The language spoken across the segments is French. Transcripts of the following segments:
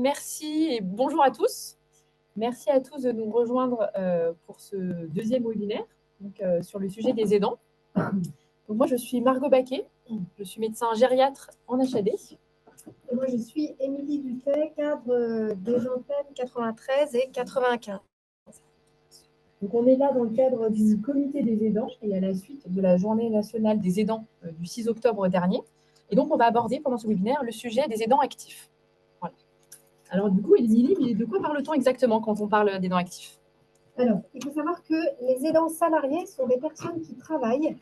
merci et bonjour à tous. Merci à tous de nous rejoindre pour ce deuxième webinaire sur le sujet des aidants. Donc, moi, je suis Margot Baquet, je suis médecin gériatre en HAD. Et moi, je suis Émilie Dutay, cadre des antennes 93 et 95. Donc, on est là dans le cadre du comité des aidants et à la suite de la journée nationale des aidants du 6 octobre dernier. Et donc, on va aborder pendant ce webinaire le sujet des aidants actifs. Voilà. Alors, du coup, Émilie, de quoi parle-t-on exactement quand on parle d'aidants actifs? Alors, il faut savoir que les aidants salariés sont des personnes qui travaillent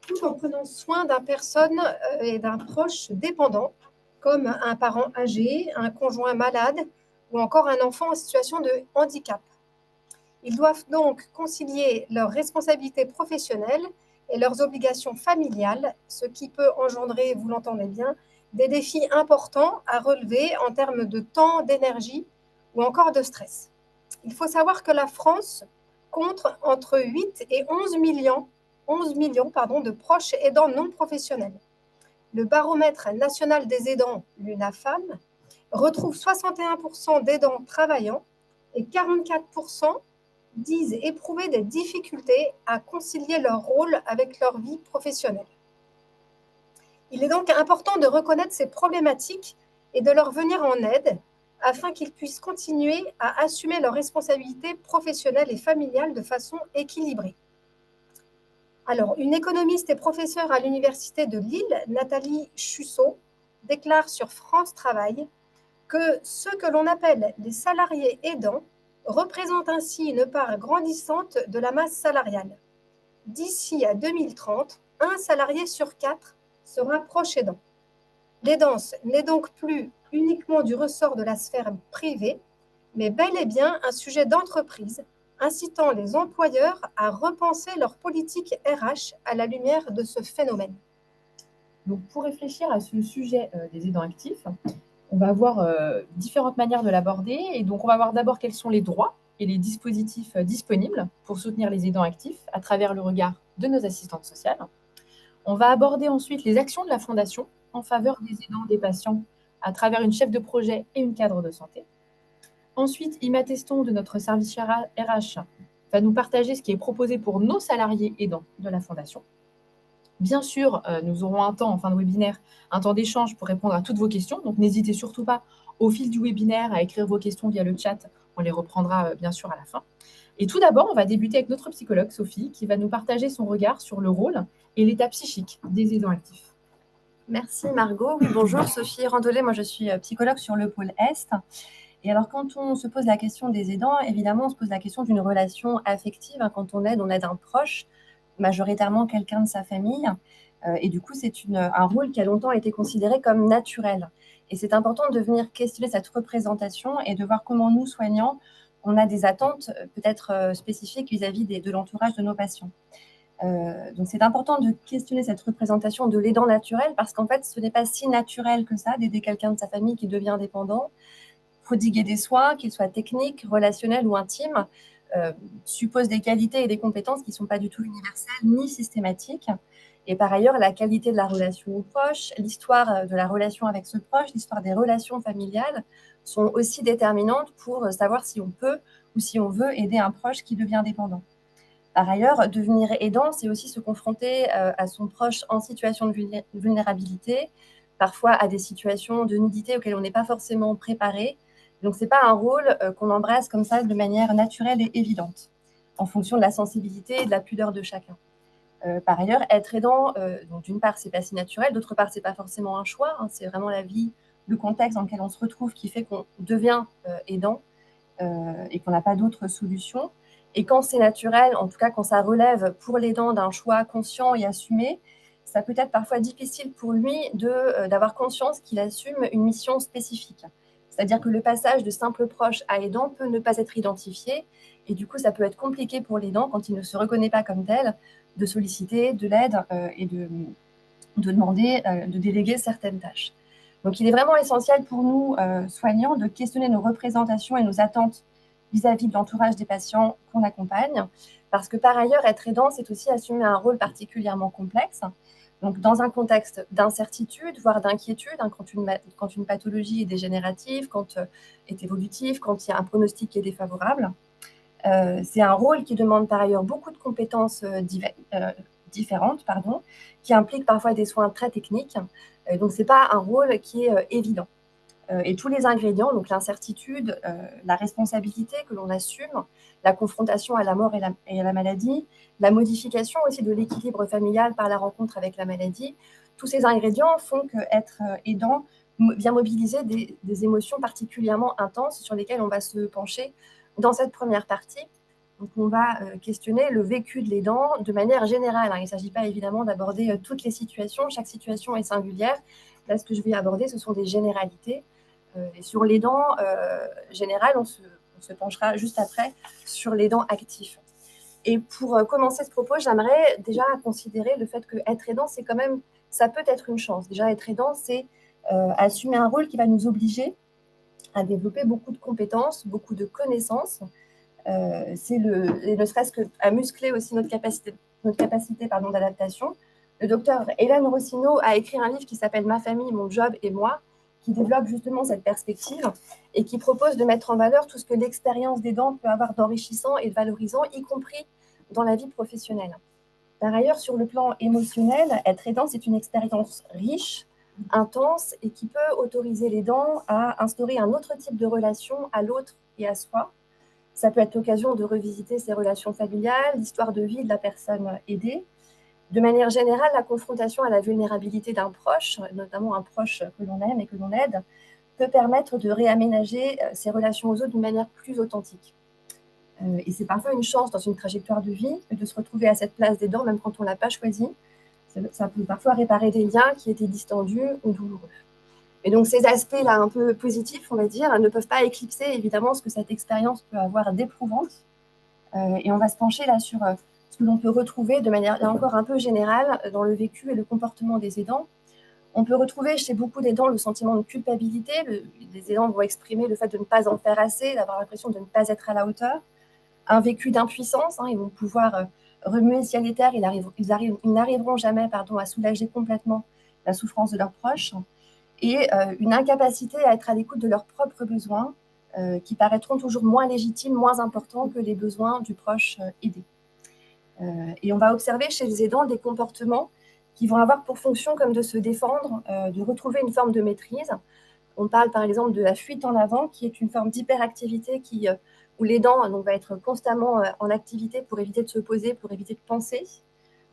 tout en prenant soin d'une personne et d'un proche dépendant, comme un parent âgé, un conjoint malade ou encore un enfant en situation de handicap. Ils doivent donc concilier leurs responsabilités professionnelles et leurs obligations familiales, ce qui peut engendrer, vous l'entendez bien, des défis importants à relever en termes de temps, d'énergie ou encore de stress. Il faut savoir que la France compte entre 8 et 11 millions de proches aidants non professionnels. Le baromètre national des aidants, l'UNAFAM, retrouve 61% d'aidants travaillants et 44% disent éprouver des difficultés à concilier leur rôle avec leur vie professionnelle. Il est donc important de reconnaître ces problématiques et de leur venir en aide afin qu'ils puissent continuer à assumer leurs responsabilités professionnelles et familiales de façon équilibrée. Alors, une économiste et professeure à l'Université de Lille, Nathalie Chusseau, déclare sur France Travail que ceux que l'on appelle les salariés aidants représentent ainsi une part grandissante de la masse salariale. D'ici à 2030, un salarié sur 4 sera proche aidant. L'aidance n'est donc plus uniquement du ressort de la sphère privée, mais bel et bien un sujet d'entreprise, incitant les employeurs à repenser leur politique RH à la lumière de ce phénomène. Donc, pour réfléchir à ce sujet des aidants actifs, on va avoir différentes manières de l'aborder. Et donc, on va voir d'abord quels sont les droits et les dispositifs disponibles pour soutenir les aidants actifs à travers le regard de nos assistantes sociales. On va aborder ensuite les actions de la Fondation en faveur des aidants des patients à travers une chef de projet et une cadre de santé. Ensuite, Ima Teston de notre service RH va nous partager ce qui est proposé pour nos salariés aidants de la Fondation. Bien sûr, nous aurons un temps en fin de webinaire, un temps d'échange pour répondre à toutes vos questions. Donc, n'hésitez surtout pas au fil du webinaire à écrire vos questions via le chat. On les reprendra bien sûr à la fin. Et tout d'abord, on va débuter avec notre psychologue, Sophie, qui va nous partager son regard sur le rôle et l'état psychique des aidants actifs. Merci Margot. Oui, bonjour, Sophie Randolet. Moi, je suis psychologue sur le pôle Est. Et alors, quand on se pose la question des aidants, évidemment, on se pose la question d'une relation affective. Quand on aide un proche, majoritairement quelqu'un de sa famille. Et du coup, c'est un rôle qui a longtemps été considéré comme naturel. Et c'est important de venir questionner cette représentation et de voir comment nous, soignants, on a des attentes peut-être spécifiques vis-à-vis de l'entourage de nos patients. Donc, c'est important de questionner cette représentation de l'aidant naturel parce qu'en fait, ce n'est pas si naturel que ça d'aider quelqu'un de sa famille qui devient dépendant. Prodiguer des soins, qu'ils soient techniques, relationnels ou intimes, suppose des qualités et des compétences qui ne sont pas du tout universelles ni systématiques. Et par ailleurs, la qualité de la relation au proche, l'histoire de la relation avec ce proche, l'histoire des relations familiales sont aussi déterminantes pour savoir si on peut ou si on veut aider un proche qui devient dépendant. Par ailleurs, devenir aidant, c'est aussi se confronter à son proche en situation de vulnérabilité, parfois à des situations de nudité auxquelles on n'est pas forcément préparé. Donc, ce n'est pas un rôle qu'on embrasse comme ça de manière naturelle et évidente, en fonction de la sensibilité et de la pudeur de chacun. Par ailleurs, être aidant, donc d'une part, ce n'est pas si naturel, d'autre part, ce n'est pas forcément un choix, c'est vraiment la vie, le contexte dans lequel on se retrouve qui fait qu'on devient aidant et qu'on n'a pas d'autre solution. Et quand c'est naturel, en tout cas quand ça relève pour l'aidant d'un choix conscient et assumé, ça peut être parfois difficile pour lui d'avoir conscience qu'il assume une mission spécifique. C'est-à-dire que le passage de simple proche à aidant peut ne pas être identifié et du coup ça peut être compliqué pour l'aidant quand il ne se reconnaît pas comme tel de solliciter de l'aide et de demander de déléguer certaines tâches. Donc il est vraiment essentiel pour nous soignants de questionner nos représentations et nos attentes vis-à-vis de l'entourage des patients qu'on accompagne, parce que par ailleurs, être aidant, c'est aussi assumer un rôle particulièrement complexe. Donc, dans un contexte d'incertitude, voire d'inquiétude, hein, quand une pathologie est dégénérative, quand est évolutive, quand il y a un pronostic qui est défavorable. C'est un rôle qui demande par ailleurs beaucoup de compétences différentes, qui implique parfois des soins très techniques. Donc, ce n'est pas un rôle qui est évident. Et tous les ingrédients, donc l'incertitude, la responsabilité que l'on assume, la confrontation à la mort et à la maladie, la modification aussi de l'équilibre familial par la rencontre avec la maladie, tous ces ingrédients font qu'être aidant vient mobiliser des émotions particulièrement intenses sur lesquelles on va se pencher dans cette première partie. Donc, on va questionner le vécu de l'aidant de manière générale. Il ne s'agit pas évidemment d'aborder toutes les situations. Chaque situation est singulière. Là, ce que je vais aborder, ce sont des généralités. Et sur l'aidant général, on se penchera juste après sur l'aidant actif. Et pour commencer ce propos, j'aimerais déjà considérer le fait que être aidant, c'est quand même, ça peut être une chance. Déjà, être aidant, c'est assumer un rôle qui va nous obliger à développer beaucoup de compétences, beaucoup de connaissances. C'est ne serait-ce qu'à muscler aussi notre capacité d'adaptation. Le docteur Hélène Rossignol a écrit un livre qui s'appelle « Ma famille, mon job et moi », qui développe justement cette perspective et qui propose de mettre en valeur tout ce que l'expérience d'aidant peut avoir d'enrichissant et de valorisant, y compris dans la vie professionnelle. Par ailleurs, sur le plan émotionnel, être aidant, c'est une expérience riche, intense et qui peut autoriser l'aidant à instaurer un autre type de relation à l'autre et à soi. Ça peut être l'occasion de revisiter ses relations familiales, l'histoire de vie de la personne aidée. De manière générale, la confrontation à la vulnérabilité d'un proche, notamment un proche que l'on aime et que l'on aide, peut permettre de réaménager ses relations aux autres d'une manière plus authentique. Et c'est parfois une chance dans une trajectoire de vie de se retrouver à cette place d'aidant, même quand on ne l'a pas choisi. Ça peut parfois réparer des liens qui étaient distendus ou douloureux. Et donc ces aspects-là un peu positifs, on va dire, ne peuvent pas éclipser évidemment ce que cette expérience peut avoir d'éprouvante. Et on va se pencher là sur ce que l'on peut retrouver de manière, là encore, un peu générale dans le vécu et le comportement des aidants. On peut retrouver chez beaucoup d'aidants le sentiment de culpabilité. Les aidants vont exprimer le fait de ne pas en faire assez, d'avoir l'impression de ne pas être à la hauteur. Un vécu d'impuissance, ils vont pouvoir remuer le ciel et terre, ils n'arriveront jamais à soulager complètement la souffrance de leurs proches. Et une incapacité à être à l'écoute de leurs propres besoins, qui paraîtront toujours moins légitimes, moins importants que les besoins du proche aidé. Et on va observer chez les aidants des comportements qui vont avoir pour fonction comme de se défendre, de retrouver une forme de maîtrise. On parle par exemple de la fuite en avant, qui est une forme d'hyperactivité où l'aidant va être constamment en activité pour éviter de se poser, pour éviter de penser.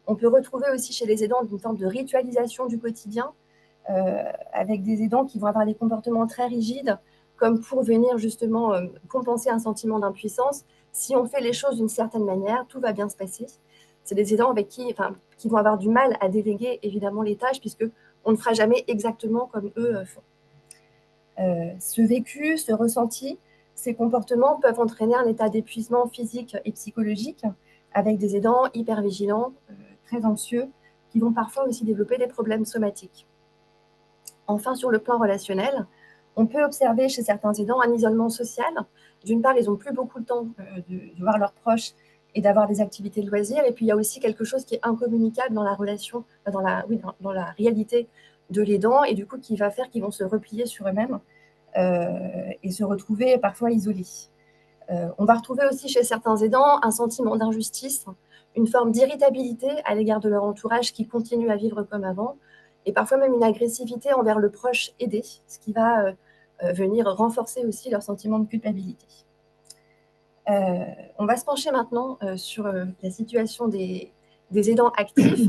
On peut retrouver aussi chez les aidants une forme de ritualisation du quotidien, avec des aidants qui vont avoir des comportements très rigides, comme pour venir justement compenser un sentiment d'impuissance. Si on fait les choses d'une certaine manière, tout va bien se passer. C'est des aidants qui vont avoir du mal à déléguer évidemment les tâches, puisqu'on ne fera jamais exactement comme eux font. Ce vécu, ce ressenti, ces comportements peuvent entraîner un état d'épuisement physique et psychologique, avec des aidants hyper vigilants, très anxieux, qui vont parfois aussi développer des problèmes somatiques. Enfin, sur le plan relationnel, on peut observer chez certains aidants un isolement social. D'une part, ils n'ont plus beaucoup de temps de voir leurs proches et d'avoir des activités de loisirs. Et puis, il y a aussi quelque chose qui est incommunicable dans la relation, dans la réalité de l'aidant, et du coup, qui va faire qu'ils vont se replier sur eux-mêmes et se retrouver parfois isolés. On va retrouver aussi chez certains aidants un sentiment d'injustice, une forme d'irritabilité à l'égard de leur entourage qui continue à vivre comme avant, et parfois même une agressivité envers le proche aidé, ce qui va venir renforcer aussi leur sentiment de culpabilité. On va se pencher maintenant sur la situation des aidants actifs.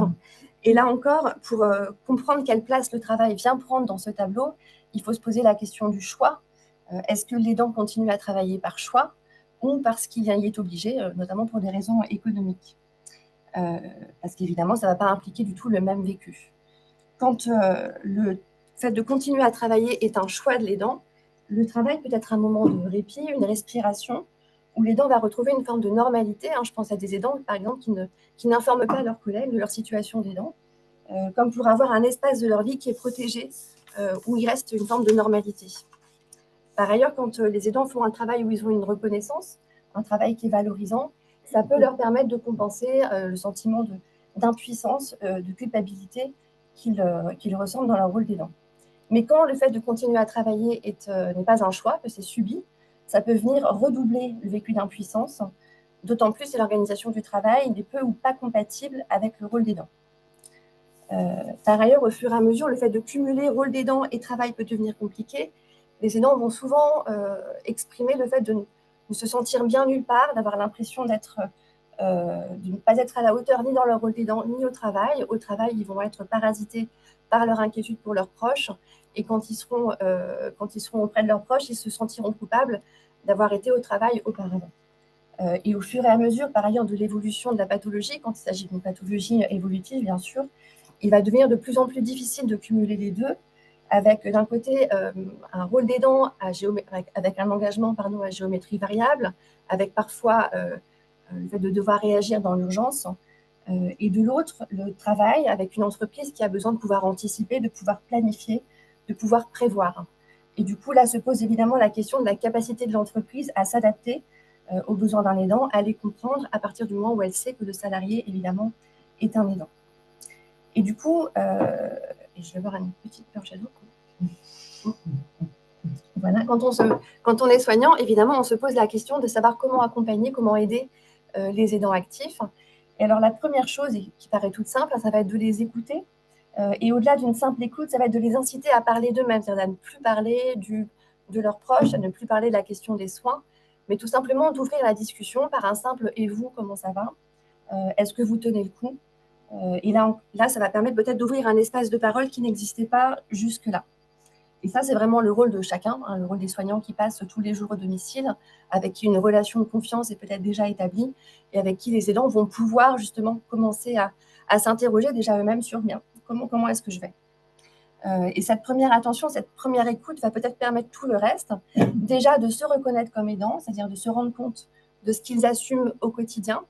Et là encore, pour comprendre quelle place le travail vient prendre dans ce tableau, il faut se poser la question du choix. Est-ce que l'aidant continue à travailler par choix ou parce qu'il y est obligé, notamment pour des raisons économiques? Parce qu'évidemment, ça ne va pas impliquer du tout le même vécu. Quand le fait de continuer à travailler est un choix de l'aidant, le travail peut être un moment de répit, une respiration, où l'aidant va retrouver une forme de normalité. Je pense à des aidants, par exemple, qui n'informent pas leurs collègues de leur situation d'aidant, comme pour avoir un espace de leur vie qui est protégé, où il reste une forme de normalité. Par ailleurs, quand les aidants font un travail où ils ont une reconnaissance, un travail qui est valorisant, ça peut leur permettre de compenser le sentiment d'impuissance, de culpabilité qu'ils ressentent dans leur rôle d'aidant. Mais quand le fait de continuer à travailler n'est pas un choix, que c'est subi, ça peut venir redoubler le vécu d'impuissance, d'autant plus si l'organisation du travail n'est peu ou pas compatible avec le rôle d'aidant. Par ailleurs, au fur et à mesure, le fait de cumuler rôle d'aidant et travail peut devenir compliqué. Les aidants vont souvent exprimer le fait de ne se sentir bien nulle part, d'avoir l'impression de ne pas être à la hauteur ni dans leur rôle d'aidant ni au travail. Au travail, ils vont être parasités par leur inquiétude pour leurs proches. Et quand ils seront auprès de leurs proches, ils se sentiront coupables d'avoir été au travail auparavant. Et au fur et à mesure, par ailleurs, de l'évolution de la pathologie, quand il s'agit d'une pathologie évolutive, bien sûr, il va devenir de plus en plus difficile de cumuler les deux, avec d'un côté un rôle d'aidant avec un engagement à géométrie variable, avec parfois le fait de devoir réagir dans l'urgence, et de l'autre, le travail avec une entreprise qui a besoin de pouvoir anticiper, de pouvoir planifier, de pouvoir prévoir. Et du coup, là se pose évidemment la question de la capacité de l'entreprise à s'adapter aux besoins d'un aidant, à les comprendre à partir du moment où elle sait que le salarié, évidemment, est un aidant. Et du coup, et je vais voir une petite purge d'eau. Voilà, quand on est soignant, évidemment, on se pose la question de savoir comment accompagner, comment aider les aidants actifs. Et alors, la première chose, et qui paraît toute simple, ça va être de les écouter. Et au-delà d'une simple écoute, ça va être de les inciter à parler d'eux-mêmes, c'est-à-dire à ne plus parler de leurs proches, à ne plus parler de la question des soins, mais tout simplement d'ouvrir la discussion par un simple « et vous, comment ça va ? Est-ce que vous tenez le coup ?» Et là, ça va permettre peut-être d'ouvrir un espace de parole qui n'existait pas jusque-là. Et ça, c'est vraiment le rôle de chacun, hein, le rôle des soignants qui passent tous les jours au domicile, avec qui une relation de confiance est peut-être déjà établie, et avec qui les aidants vont pouvoir justement commencer à s'interroger déjà eux-mêmes sur bien, comment est-ce que je vais. Et cette première attention, cette première écoute va peut-être permettre tout le reste, déjà de se reconnaître comme aidants, c'est-à-dire de se rendre compte de ce qu'ils assument au quotidien,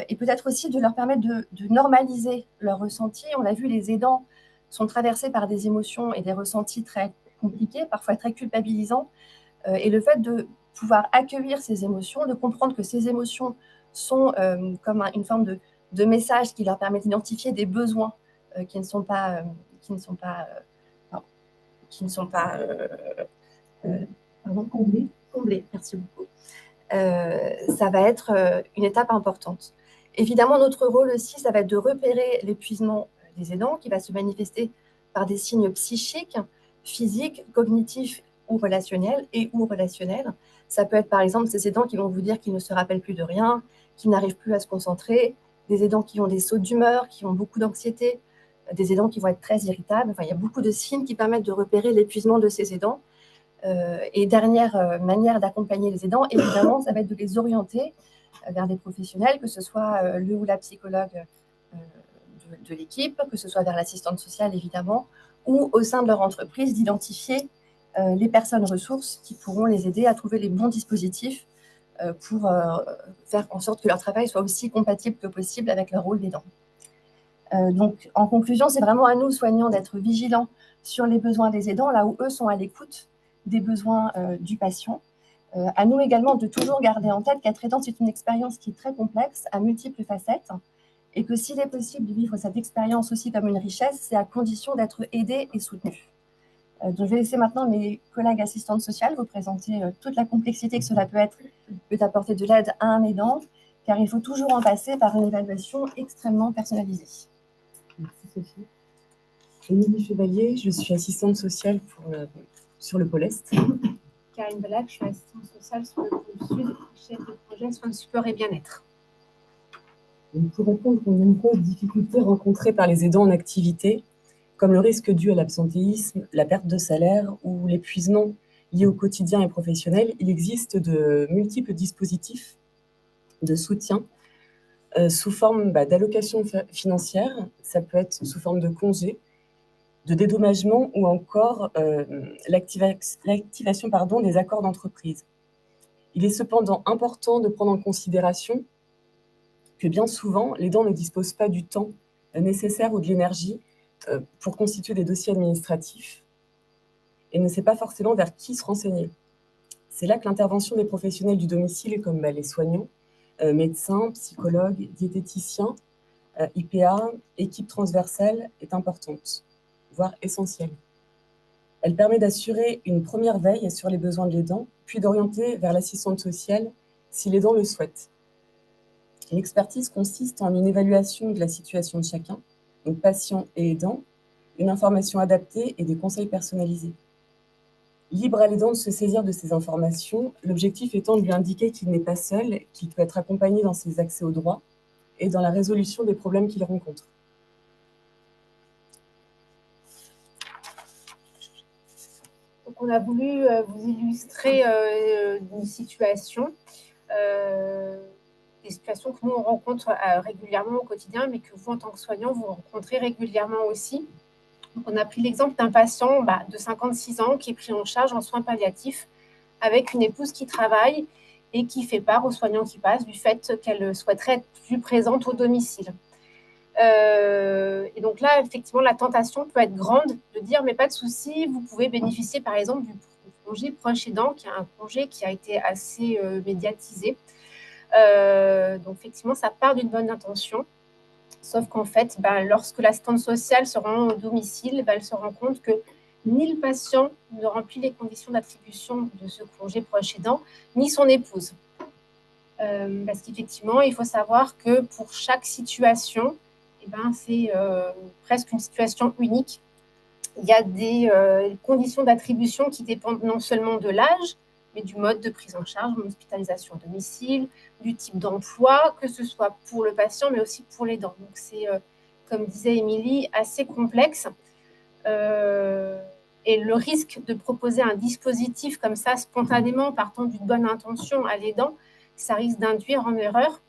et peut-être aussi de leur permettre de normaliser leurs ressentis. On l'a vu, les aidants sont traversés par des émotions et des ressentis très compliqués, parfois très culpabilisants. Et le fait de pouvoir accueillir ces émotions, de comprendre que ces émotions sont comme une forme de message qui leur permet d'identifier des besoins qui ne sont pas comblés. Merci beaucoup. Ça va être une étape importante. Évidemment, notre rôle aussi, ça va être de repérer l'épuisement des aidants qui va se manifester par des signes psychiques, physiques, cognitifs ou relationnels Ça peut être par exemple ces aidants qui vont vous dire qu'ils ne se rappellent plus de rien, qu'ils n'arrivent plus à se concentrer, des aidants qui ont des sauts d'humeur, qui ont beaucoup d'anxiété, des aidants qui vont être très irritables. Enfin, il y a beaucoup de signes qui permettent de repérer l'épuisement de ces aidants. Et dernière manière d'accompagner les aidants, évidemment, ça va être de les orienter vers des professionnels, que ce soit le ou la psychologue de l'équipe, que ce soit vers l'assistante sociale, évidemment, ou au sein de leur entreprise, d'identifier les personnes ressources qui pourront les aider à trouver les bons dispositifs pour faire en sorte que leur travail soit aussi compatible que possible avec leur rôle d'aidant. Donc, en conclusion, c'est vraiment à nous, soignants, d'être vigilants sur les besoins des aidants, là où eux sont à l'écoute des besoins du patient. À nous également de toujours garder en tête qu'être aidant, c'est une expérience qui est très complexe, à multiples facettes, et que s'il est possible de vivre cette expérience aussi comme une richesse, c'est à condition d'être aidé et soutenu. Donc, je vais laisser maintenant mes collègues assistantes sociales vous présenter toute la complexité que cela peut apporter de l'aide à un aidant, car il faut toujours en passer par une évaluation extrêmement personnalisée. Merci Sophie. Émilie Chevalier, je suis assistante sociale sur le pôle Est. Karine Black, je suis assistante sociale sur le pôle Sud, chef de projet soins de support et bien-être. Pour répondre aux nombreuses difficultés rencontrées par les aidants en activité, comme le risque dû à l'absentéisme, la perte de salaire ou l'épuisement lié au quotidien et professionnel, il existe de multiples dispositifs de soutien sous forme d'allocation financière, ça peut être sous forme de congé, de dédommagement ou encore l'activation des accords d'entreprise. Il est cependant important de prendre en considération que bien souvent, l'aidant ne dispose pas du temps nécessaire ou de l'énergie pour constituer des dossiers administratifs et ne sait pas forcément vers qui se renseigner. C'est là que l'intervention des professionnels du domicile, comme les soignants, médecins, psychologues, diététiciens, IPA, équipe transversale, est importante, voire essentielle. Elle permet d'assurer une première veille sur les besoins de l'aidant, puis d'orienter vers l'assistante sociale si l'aidant le souhaite. L'expertise consiste en une évaluation de la situation de chacun, donc patient et aidant, une information adaptée et des conseils personnalisés. Libre à l'aidant de se saisir de ces informations, l'objectif étant de lui indiquer qu'il n'est pas seul, qu'il peut être accompagné dans ses accès aux droits et dans la résolution des problèmes qu'il rencontre. Donc, on a voulu vous illustrer une situation, des situations que nous on rencontre régulièrement au quotidien, mais que vous, en tant que soignant, vous rencontrez régulièrement aussi. Donc, on a pris l'exemple d'un patient de 56 ans qui est pris en charge en soins palliatifs avec une épouse qui travaille et qui fait part aux soignants qui passent du fait qu'elle souhaiterait être plus présente au domicile. Et donc là, effectivement, la tentation peut être grande de dire, mais pas de souci, vous pouvez bénéficier par exemple du congé proche aidant, qui est un congé qui a été assez médiatisé. Donc effectivement, ça part d'une bonne intention. Sauf qu'en fait, lorsque l'assistante sociale se rend au domicile, elle se rend compte que ni le patient ne remplit les conditions d'attribution de ce congé proche aidant, ni son épouse. Parce qu'effectivement, il faut savoir que pour chaque situation, c'est presque une situation unique. Il y a des conditions d'attribution qui dépendent non seulement de l'âge, mais du mode de prise en charge, de l'hospitalisation à domicile, du type d'emploi, que ce soit pour le patient, mais aussi pour l'aidant. Donc, c'est, comme disait Émilie, assez complexe. Et le risque de proposer un dispositif comme ça, spontanément, partant d'une bonne intention à l'aidant, ça risque d'induire en erreur,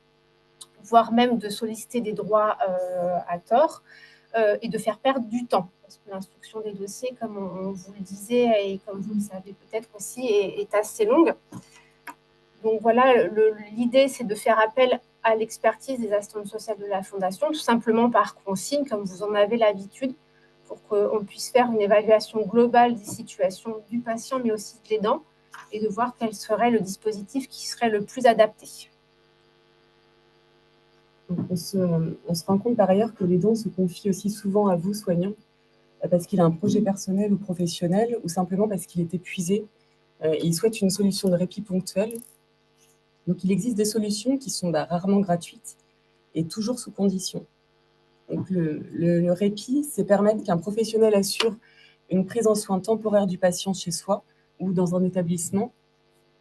voire même de solliciter des droits à tort et de faire perdre du temps. Parce que l'instruction des dossiers, comme on vous le disait et comme vous le savez peut-être aussi, est assez longue. Donc voilà, l'idée, c'est de faire appel à l'expertise des assistantes sociales de la Fondation, tout simplement par consigne, comme vous en avez l'habitude, pour qu'on puisse faire une évaluation globale des situations du patient, mais aussi de l'aidant, et de voir quel serait le dispositif qui serait le plus adapté. On se rend compte par ailleurs que l'aidant se confie aussi souvent à vous, soignants, parce qu'il a un projet personnel ou professionnel, ou simplement parce qu'il est épuisé et il souhaite une solution de répit ponctuelle. Donc, il existe des solutions qui sont rarement gratuites et toujours sous condition. Donc, le répit, c'est permettre qu'un professionnel assure une prise en soin temporaire du patient chez soi ou dans un établissement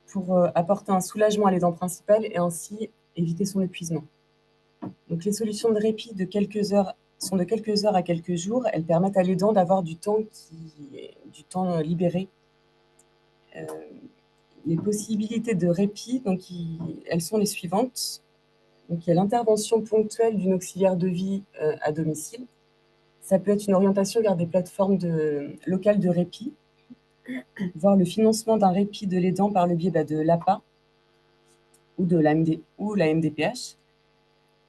pour apporter un soulagement à l'aidant principal et ainsi éviter son épuisement. Donc, les solutions de répit de quelques heures sont de quelques heures à quelques jours. Elles permettent à l'aidant d'avoir du temps libéré. Les possibilités de répit, donc, elles sont les suivantes. Donc, il y a l'intervention ponctuelle d'une auxiliaire de vie à domicile. Ça peut être une orientation vers des plateformes locales de répit, voire le financement d'un répit de l'aidant par le biais de l'APA ou de la MDPH,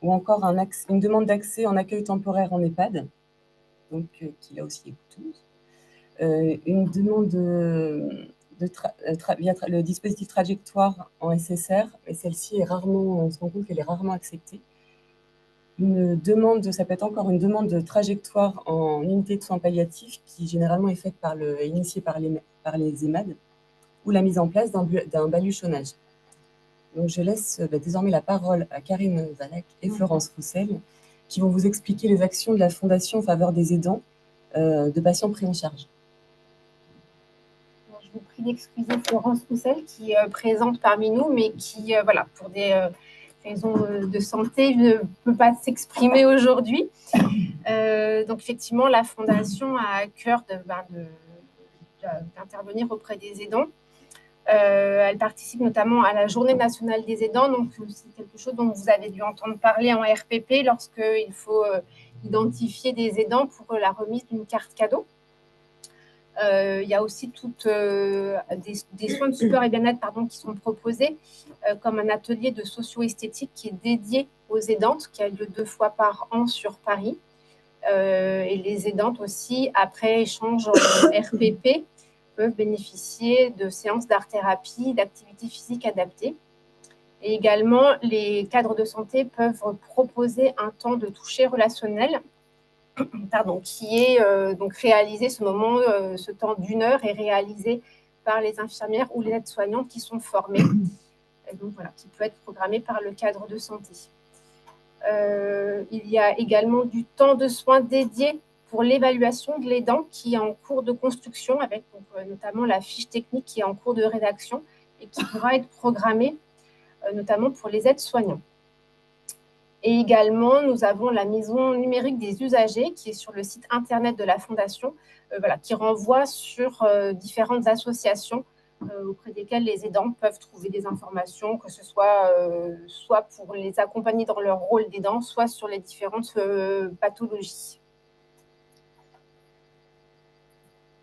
ou encore une demande d'accès en accueil temporaire en EHPAD, donc qui là aussi est coûteuse. Une demande via le dispositif trajectoire en SSR, mais celle-ci on se rend compte qu'elle est rarement acceptée. Ça peut être encore une demande de trajectoire en unité de soins palliatifs qui généralement est faite initiée par les EHMAD, ou la mise en place d'un baluchonnage. Donc je laisse désormais la parole à Karine Valac et Florence Roussel qui vont vous expliquer les actions de la Fondation en faveur des aidants de patients pris en charge. Je vous prie d'excuser Florence Roussel qui est présente parmi nous, mais qui, pour des raisons de santé, ne peut pas s'exprimer aujourd'hui. Donc effectivement, la Fondation a à cœur d'intervenir auprès des aidants. Elle participe notamment à la Journée nationale des aidants, donc c'est quelque chose dont vous avez dû entendre parler en RPP lorsqu'il faut identifier des aidants pour la remise d'une carte cadeau. Il y a aussi des soins de support et bien-être qui sont proposés, comme un atelier de socio-esthétique qui est dédié aux aidantes, qui a lieu 2 fois par an sur Paris. Et les aidantes aussi, après échange en RPP, peuvent bénéficier de séances d'art-thérapie, d'activités physiques adaptées. Et également, les cadres de santé peuvent proposer un temps de toucher relationnel, qui est donc réalisé, ce temps d'1 heure est réalisé par les infirmières ou les aides-soignantes qui sont formées, et donc voilà, qui peut être programmé par le cadre de santé. Il y a également du temps de soins dédié pour l'évaluation de l'aidant qui est en cours de construction, avec notamment la fiche technique qui est en cours de rédaction et qui pourra être programmée notamment pour les aides-soignants. Et également, nous avons la maison numérique des usagers qui est sur le site internet de la Fondation, qui renvoie sur différentes associations auprès desquelles les aidants peuvent trouver des informations, que ce soit soit pour les accompagner dans leur rôle d'aidant, soit sur les différentes pathologies.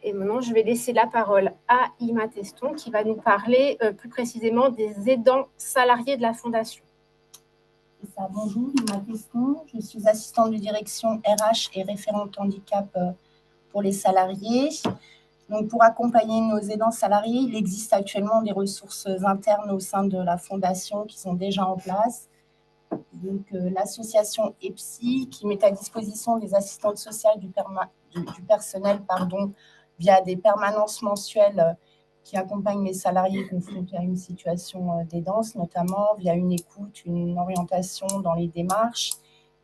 Et maintenant, je vais laisser la parole à Ima Teston qui va nous parler plus précisément des aidants salariés de la Fondation. Bonjour, Ima Teston, je suis assistante de direction RH et référente handicap pour les salariés. Donc, pour accompagner nos aidants salariés, il existe actuellement des ressources internes au sein de la Fondation qui sont déjà en place. Donc, l'association EPSI qui met à disposition des assistantes sociales du personnel via des permanences mensuelles qui accompagnent les salariés confrontés à une situation d'aidance, notamment via une écoute, une orientation dans les démarches.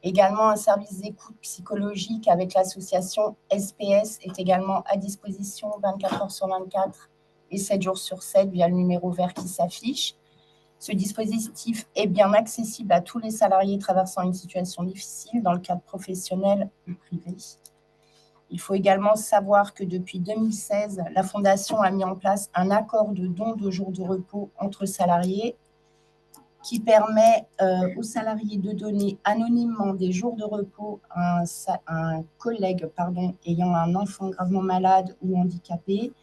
Également, un service d'écoute psychologique avec l'association SPS est également à disposition 24 heures sur 24 et 7 jours sur 7 via le numéro vert qui s'affiche. Ce dispositif est bien accessible à tous les salariés traversant une situation difficile dans le cadre professionnel ou privé. Il faut également savoir que depuis 2016, la Fondation a mis en place un accord de don de jours de repos entre salariés qui permet aux salariés de donner anonymement des jours de repos à un collègue ayant un enfant gravement malade ou handicapé.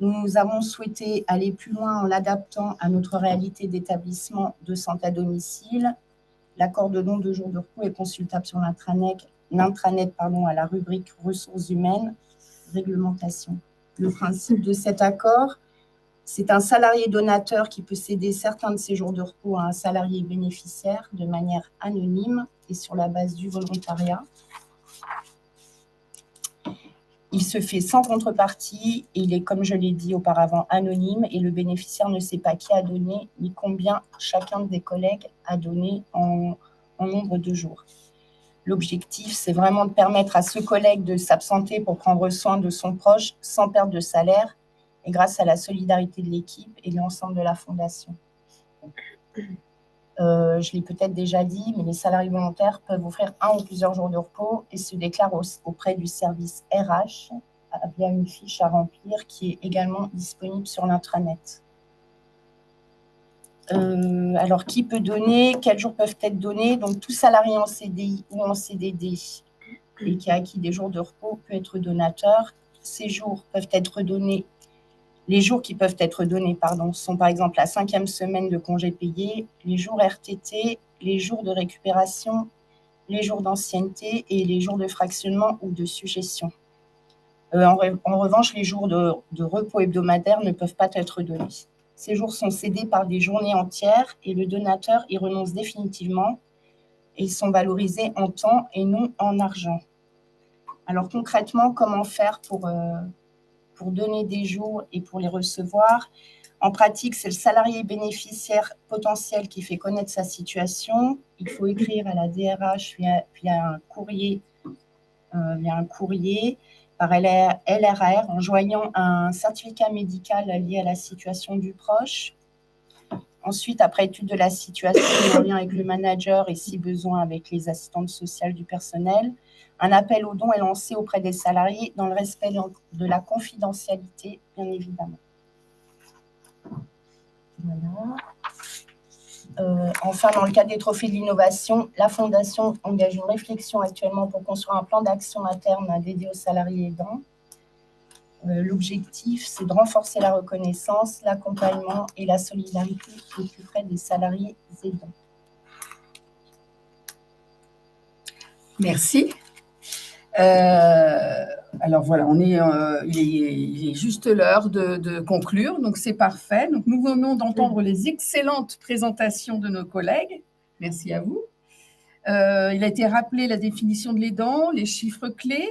Nous avons souhaité aller plus loin en l'adaptant à notre réalité d'établissement de santé à domicile. L'accord de don de jours de repos est consultable sur l'intranet à la rubrique ressources humaines, réglementation. Le principe de cet accord, c'est un salarié donateur qui peut céder certains de ses jours de repos à un salarié bénéficiaire de manière anonyme et sur la base du volontariat. Il se fait sans contrepartie et il est, comme je l'ai dit auparavant, anonyme et le bénéficiaire ne sait pas qui a donné ni combien chacun des collègues a donné en nombre de jours. L'objectif, c'est vraiment de permettre à ce collègue de s'absenter pour prendre soin de son proche sans perte de salaire et grâce à la solidarité de l'équipe et de l'ensemble de la Fondation. Je l'ai peut-être déjà dit, mais les salariés volontaires peuvent offrir 1 ou plusieurs jours de repos et se déclarent auprès du service RH via une fiche à remplir qui est également disponible sur l'intranet. Alors, qui peut donner? Quels jours peuvent être donnés? Donc, tout salarié en CDI ou en CDD et qui a acquis des jours de repos peut être donateur. Ces jours peuvent être donnés. Les jours qui peuvent être donnés, sont par exemple la 5e semaine de congés payés, les jours RTT, les jours de récupération, les jours d'ancienneté et les jours de fractionnement ou de suggestion. En revanche, les jours de repos hebdomadaires ne peuvent pas être donnés. Ces jours sont cédés par des journées entières et le donateur y renonce définitivement et ils sont valorisés en temps et non en argent. Alors concrètement, comment faire pour donner des jours et pour les recevoir? En pratique, c'est le salarié bénéficiaire potentiel qui fait connaître sa situation. Il faut écrire à la DRH via un courrier par LRR en joignant un certificat médical lié à la situation du proche. Ensuite, après étude de la situation en lien avec le manager et si besoin avec les assistantes sociales du personnel, un appel au don est lancé auprès des salariés dans le respect de la confidentialité, bien évidemment. Voilà. Enfin, dans le cadre des trophées de l'innovation, la Fondation engage une réflexion actuellement pour construire un plan d'action interne dédié aux salariés aidants. L'objectif, c'est de renforcer la reconnaissance, l'accompagnement et la solidarité au plus près des salariés aidants. Merci. Alors voilà, il est juste l'heure de conclure, donc c'est parfait. Donc nous venons d'entendre les excellentes présentations de nos collègues. Merci à vous. Il a été rappelé la définition de l'aidant, les chiffres clés,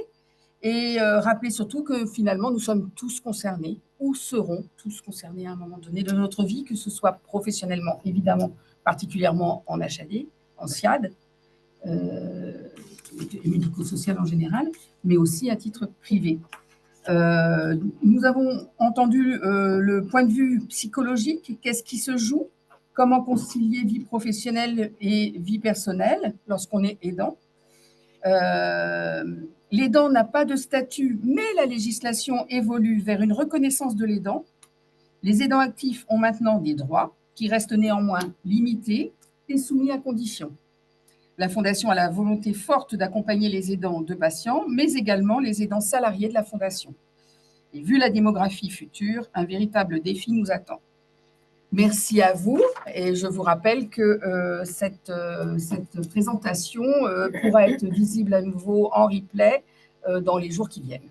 et rappeler surtout que finalement nous sommes tous concernés, ou serons tous concernés à un moment donné de notre vie, que ce soit professionnellement, évidemment, particulièrement en HAD, en SIAD, et médico-social en général, mais aussi à titre privé. Nous avons entendu le point de vue psychologique, qu'est-ce qui se joue, comment concilier vie professionnelle et vie personnelle lorsqu'on est aidant. L'aidant n'a pas de statut, mais la législation évolue vers une reconnaissance de l'aidant. Les aidants actifs ont maintenant des droits qui restent néanmoins limités et soumis à conditions. La Fondation a la volonté forte d'accompagner les aidants de patients, mais également les aidants salariés de la Fondation. Et vu la démographie future, un véritable défi nous attend. Merci à vous, et je vous rappelle que cette présentation pourra être visible à nouveau en replay dans les jours qui viennent.